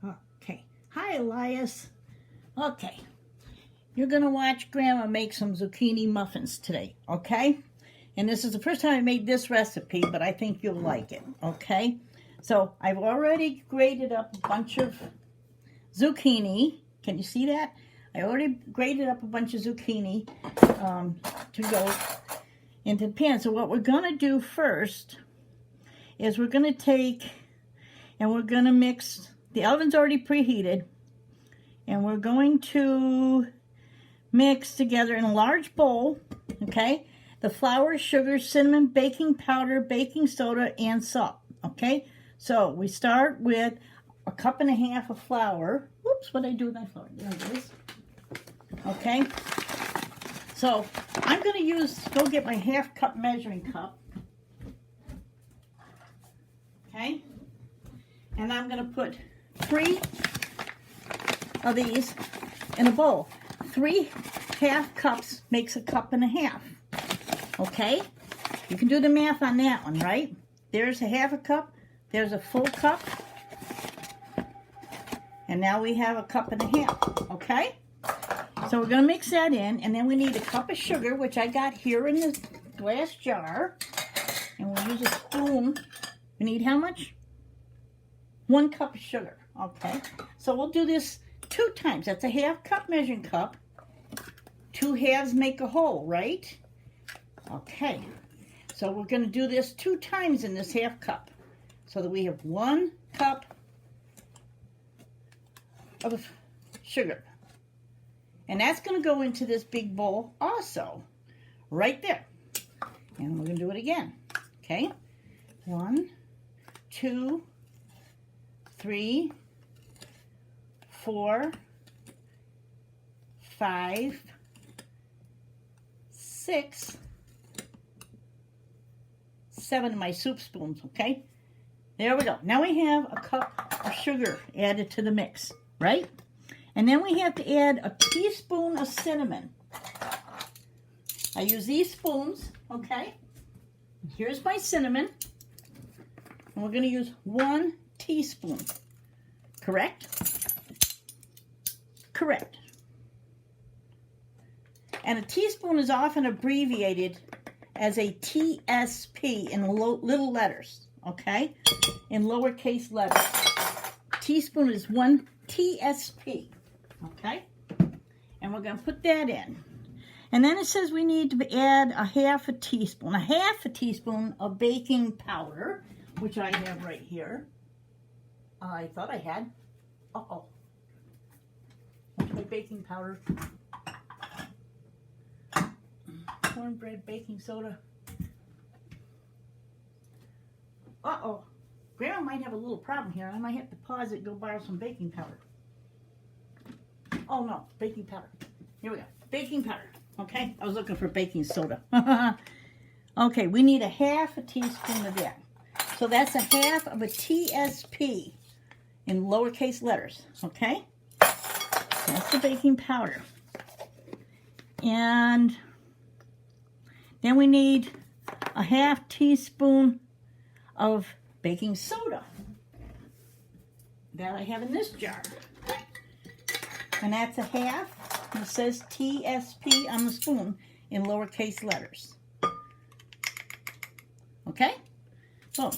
Okay. Hi, Elias. Okay. You're going to watch Grandma make some zucchini muffins today, okay? And this is the first time I made this recipe, but I think you'll like it, okay? So I've already grated up a bunch of zucchini. Can you see that? I already grated up a bunch of zucchini to go into the pan. So what we're going to do first is we're going to take and we're going to mix. The oven's already preheated, and we're going to mix together in a large bowl, okay, the flour, sugar, cinnamon, baking powder, baking soda, and salt, okay? So we start with a cup and a half of flour. Whoops, what did I do with my flour? There it is. Okay, so I'm going to go get my half cup measuring cup, okay, and I'm going to put 3 of these in a bowl. 3 half cups makes a cup and a half. Okay? You can do the math on that one, right? There's a half a cup. There's a full cup. And now we have a cup and a half. Okay? So we're going to mix that in. And then we need a cup of sugar, which I got here in this glass jar. And we'll use a spoon. We need how much? 1 cup of sugar. Okay? So we'll do this 2 times. That's a half cup measuring cup. 2 halves make a whole, right? Okay. So we're going to do this 2 times in this half cup, so that we have 1 cup of sugar. And that's going to go into this big bowl also, right there. And we're going to do it again. Okay? 1, 2, 3, 4, 5, 6, 7 of my soup spoons, okay? There we go. Now we have a cup of sugar added to the mix, right? And then we have to add a teaspoon of cinnamon. I use these spoons, okay? Here's my cinnamon. And we're going to use 1 teaspoon. Correct? Correct. And a teaspoon is often abbreviated as a TSP in little letters, okay? In lowercase letters. Teaspoon is 1 TSP, okay? And we're going to put that in. And then it says we need to add a half a teaspoon of baking powder, which I have right here. I thought I had. Uh-oh. What's my baking powder? Cornbread, baking soda. Uh-oh. Grandma might have a little problem here. I might have to pause it and go borrow some baking powder. Oh, no. Baking powder. Here we go. Baking powder. Okay? I was looking for baking soda. Okay, we need a half a teaspoon of that. So that's a half of a TSP in lowercase letters. Okay? That's the baking powder. And then we need a half teaspoon of baking soda that I have in this jar. And that's a half. It says TSP on the spoon in lowercase letters. Okay? So,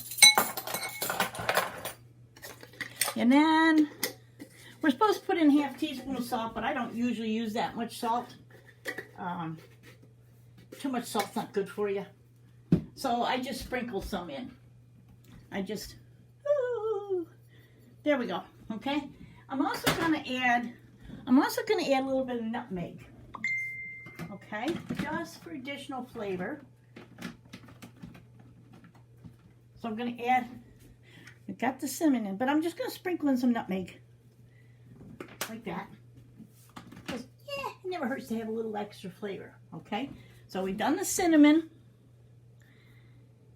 and then we're supposed to put in half teaspoon of salt, but I don't usually use that much salt. Too much salt's not good for you. So I just sprinkle some in. There we go. Okay? I'm also going to add a little bit of nutmeg. Okay? Just for additional flavor. So I'm going to add, we've got the cinnamon in, but I'm just going to sprinkle in some nutmeg. Like that. Because, yeah, it never hurts to have a little extra flavor. Okay? So we've done the cinnamon.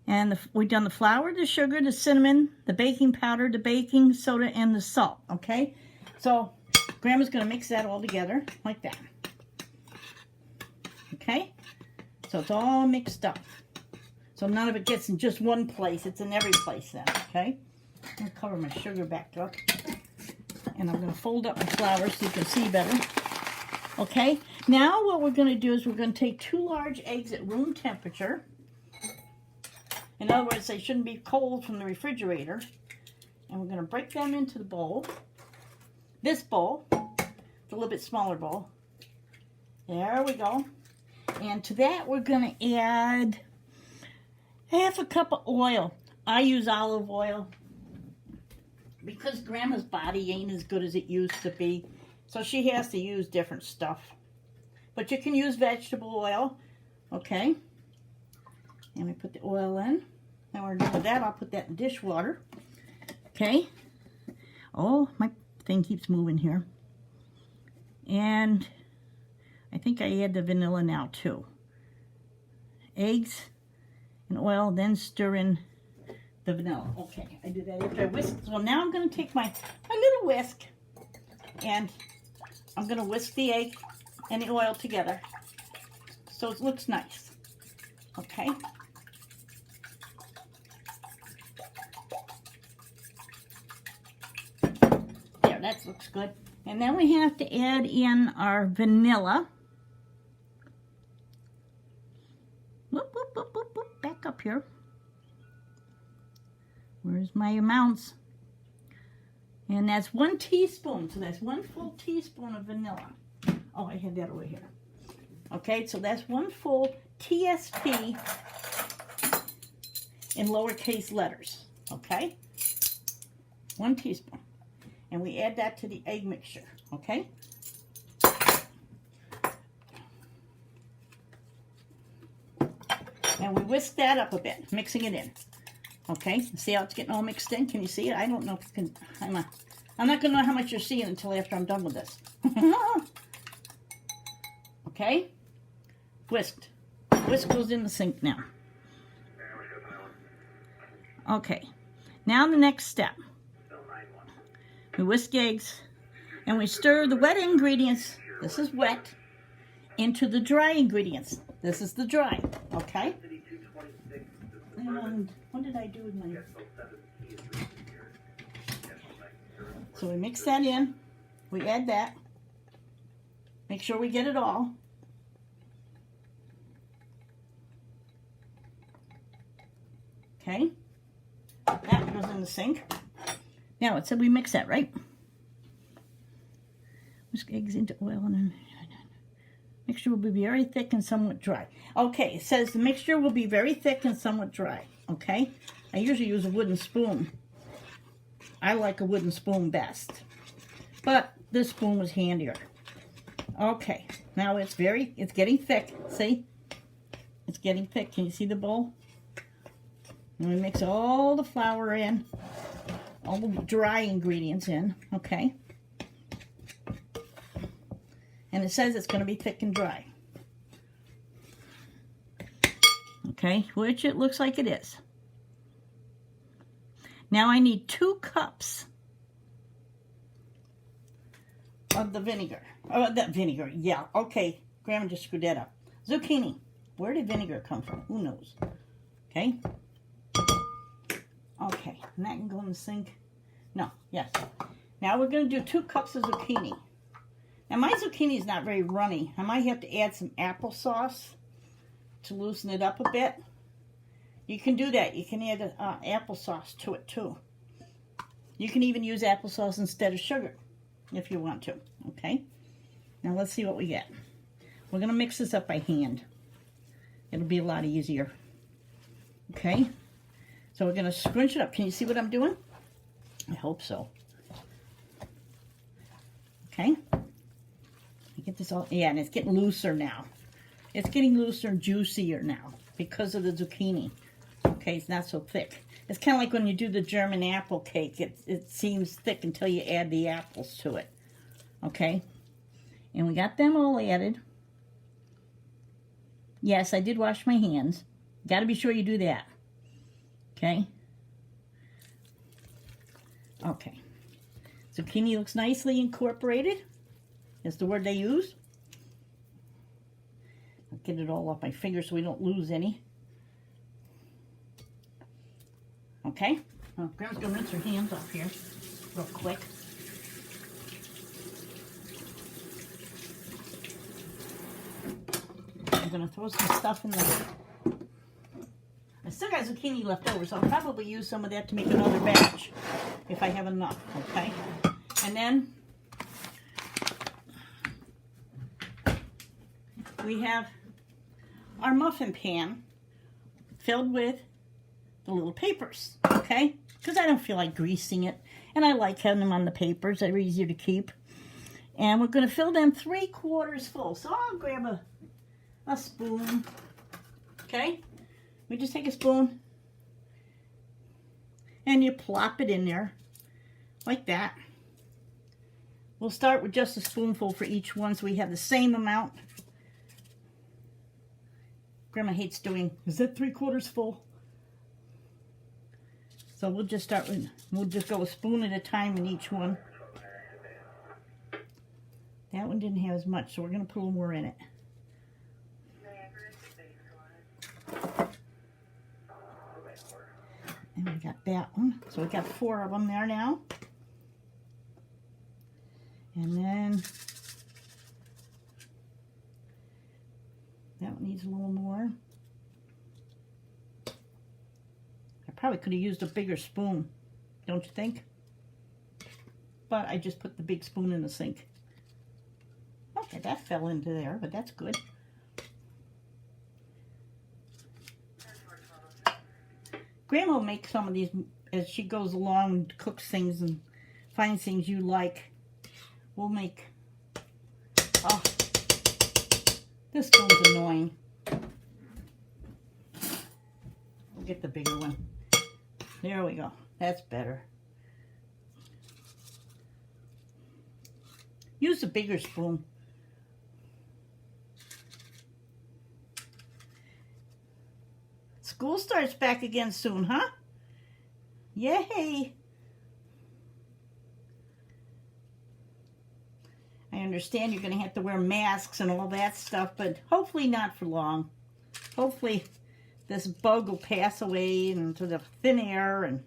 And we've done the flour, the sugar, the cinnamon, the baking powder, the baking soda, and the salt. Okay? So Grandma's going to mix that all together like that. Okay? So it's all mixed up. So none of it gets in just one place. It's in every place then, okay? I'm going to cover my sugar back up. And I'm going to fold up my flour so you can see better. Okay, now what we're going to do is we're going to take 2 large eggs at room temperature. In other words, they shouldn't be cold from the refrigerator. And we're going to break them into the bowl. This bowl, it's a little bit smaller bowl. There we go. And to that we're going to add half a cup of oil. I use olive oil because Grandma's body ain't as good as it used to be. So she has to use different stuff. But you can use vegetable oil. Okay. And we put the oil in. Now we're done with that. I'll put that in dishwater. Okay. Oh, my thing keeps moving here. And I think I add the vanilla now too. Eggs and oil, then stir in the vanilla. Okay, I do that after I whisk. So now I'm going to take my little whisk and I'm going to whisk the egg and the oil together so it looks nice. Okay. There, that looks good. And then we have to add in our vanilla. Whoop, whoop, whoop, whoop, whoop. Back up here. Where's my amounts? And that's 1 teaspoon. So that's 1 full teaspoon of vanilla. Oh, I had that over here. Okay, so that's 1 full TSP in lowercase letters. Okay? 1 teaspoon. And we add that to the egg mixture. Okay? And we whisk that up a bit, mixing it in. Okay, see how it's getting all mixed in? Can you see it? I don't know if you can. I'm not going to know how much you're seeing until after I'm done with this. Okay, whisked. Whisk goes in the sink now. Okay, now the next step. We whisk eggs and we stir the wet ingredients. This is wet. Into the dry ingredients. This is the dry. Okay. And what did I do with my... So we mix that in. We add that. Make sure we get it all. Okay. That goes in the sink. Now it said we mix that, right? Whisk eggs into oil and then... Mixture will be very thick and somewhat dry. Okay, it says the mixture will be very thick and somewhat dry. Okay? I usually use a wooden spoon. I like a wooden spoon best. But this spoon was handier. Okay, now it's getting thick. See? It's getting thick. Can you see the bowl? And we mix all the flour in. All the dry ingredients in. Okay? And it says it's going to be thick and dry. Okay, which it looks like it is. Now I need 2 cups of the vinegar. Oh, that vinegar, yeah. Okay, Grandma just screwed that up. Zucchini. Where did vinegar come from? Who knows? Okay. Okay, and that can go in the sink. No, yes. Now we're going to do 2 cups of zucchini. Now my zucchini is not very runny. I might have to add some applesauce to loosen it up a bit. You can do that. You can add applesauce to it too. You can even use applesauce instead of sugar if you want to. Okay? Now let's see what we get. We're going to mix this up by hand. It'll be a lot easier. Okay? So we're going to scrunch it up. Can you see what I'm doing? I hope so. Okay? Get this all, yeah, and it's getting looser now. It's getting looser and juicier now because of the zucchini. Okay, it's not so thick. It's kind of like when you do the German apple cake. It seems thick until you add the apples to it. Okay, and we got them all added. Yes, I did wash my hands. Got to be sure you do that. Okay. Okay. Zucchini looks nicely incorporated. Is the word they use. I'll get it all off my fingers so we don't lose any. Okay. Well, Grandma's going to rinse her hands off here real quick. I'm going to throw some stuff in there. I still got zucchini left over, so I'll probably use some of that to make another batch if I have enough, okay? And then we have our muffin pan filled with the little papers, okay? Because I don't feel like greasing it, and I like having them on the papers. They're easier to keep. And we're going to fill them 3/4 full. So I'll grab a spoon, okay? We just take a spoon and you plop it in there like that. We'll start with just a spoonful for each one so we have the same amount. Grandma hates doing, is that 3/4 full? So we'll just start with, we'll just go a spoon at a time in each one. That one didn't have as much, so we're going to put a little more in it. And we got that one. So we got 4 of them there now. And then that one needs a little more. I probably could have used a bigger spoon, don't you think? But I just put the big spoon in the sink. Okay, that fell into there, but that's good. Grandma will make some of these as she goes along and cooks things and finds things you like. We'll make... Oh, this spoon's annoying. We'll get the bigger one. There we go. That's better. Use a bigger spoon. School starts back again soon, huh? Yay! I understand you're going to have to wear masks and all that stuff, but hopefully not for long. Hopefully this bug will pass away into the thin air and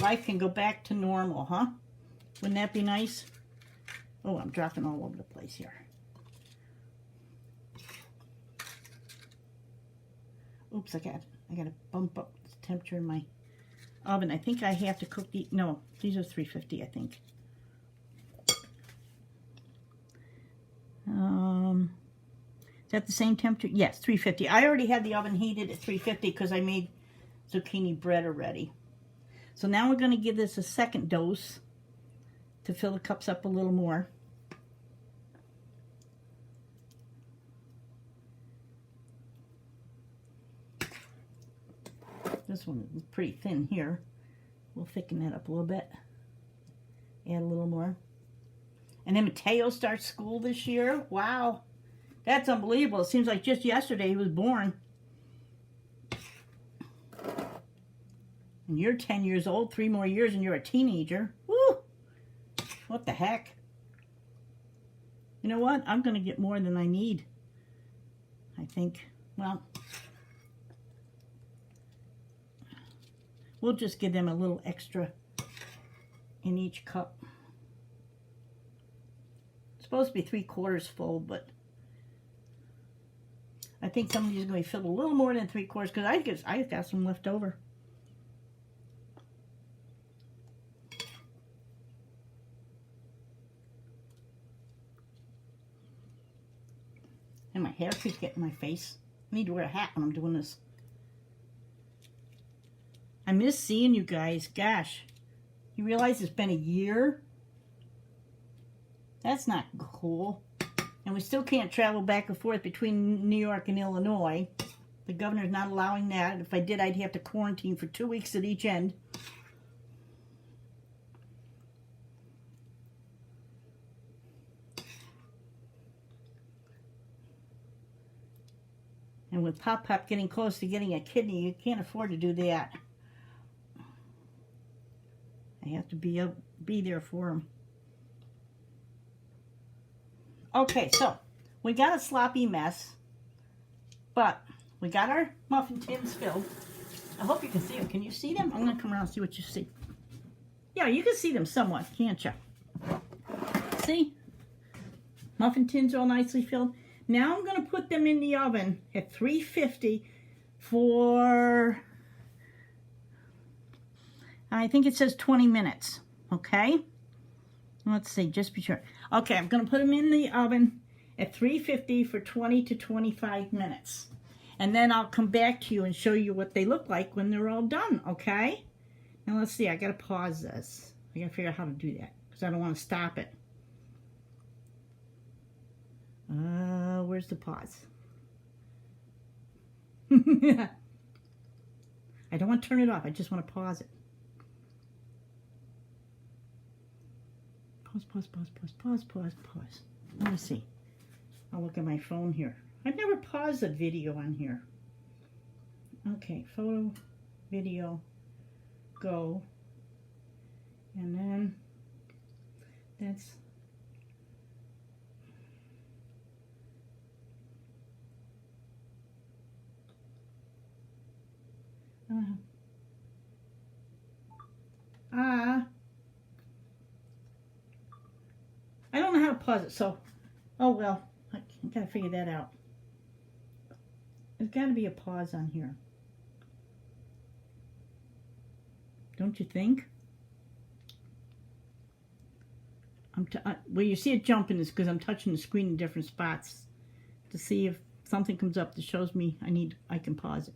life can go back to normal, huh? Wouldn't that be nice? Oh, I'm dropping all over the place here. Oops, I got to bump up the temperature in my oven. I think I have to cook the... No, these are 350, I think. Is that the same temperature? Yes, 350. I already had the oven heated at 350 because I made zucchini bread already. So now we're going to give this a second dose to fill the cups up a little more. This one is pretty thin here. We'll thicken that up a little bit. Add a little more. And then Mateo starts school this year. Wow. That's unbelievable. It seems like just yesterday he was born. And you're 10 years old, 3 more years, and you're a teenager. Woo! What the heck? You know what? I'm going to get more than I need. I think. Well... We'll just give them a little extra in each cup. It's supposed to be 3/4 full, but I think some of these are going to be filled a little more than 3/4 because I got some left over. And my hair keeps getting in my face. I need to wear a hat when I'm doing this. I miss seeing you guys. Gosh, you realize it's been a year? That's not cool. And we still can't travel back and forth between New York and Illinois. The governor's not allowing that. If I did, I'd have to quarantine for 2 weeks at each end. And with Pop Pop getting close to getting a kidney, you can't afford to do that. I have to be there for him. Okay, so we got a sloppy mess, but we got our muffin tins filled. I hope you can see them. Can you see them? I'm going to come around and see what you see. Yeah, you can see them somewhat, can't you? See? Muffin tins are all nicely filled. Now I'm going to put them in the oven at 350 for, I think it says 20 minutes, okay? Let's see, just be sure. Okay, I'm going to put them in the oven at 350 for 20 to 25 minutes. And then I'll come back to you and show you what they look like when they're all done, okay? Now let's see, I gotta pause this. I gotta figure out how to do that because I don't want to stop it. Where's the pause? I don't want to turn it off, I just want to pause it. Pause. Let me see. I'll look at my phone here. I've never paused a video on here. Okay, photo, video, go. And then that's I don't know how to pause it, so oh well, I gotta figure that out. There's got to be a pause on here. Don't you think? Well, you see it jumping is because I'm touching the screen in different spots to see if something comes up that shows me I can pause it.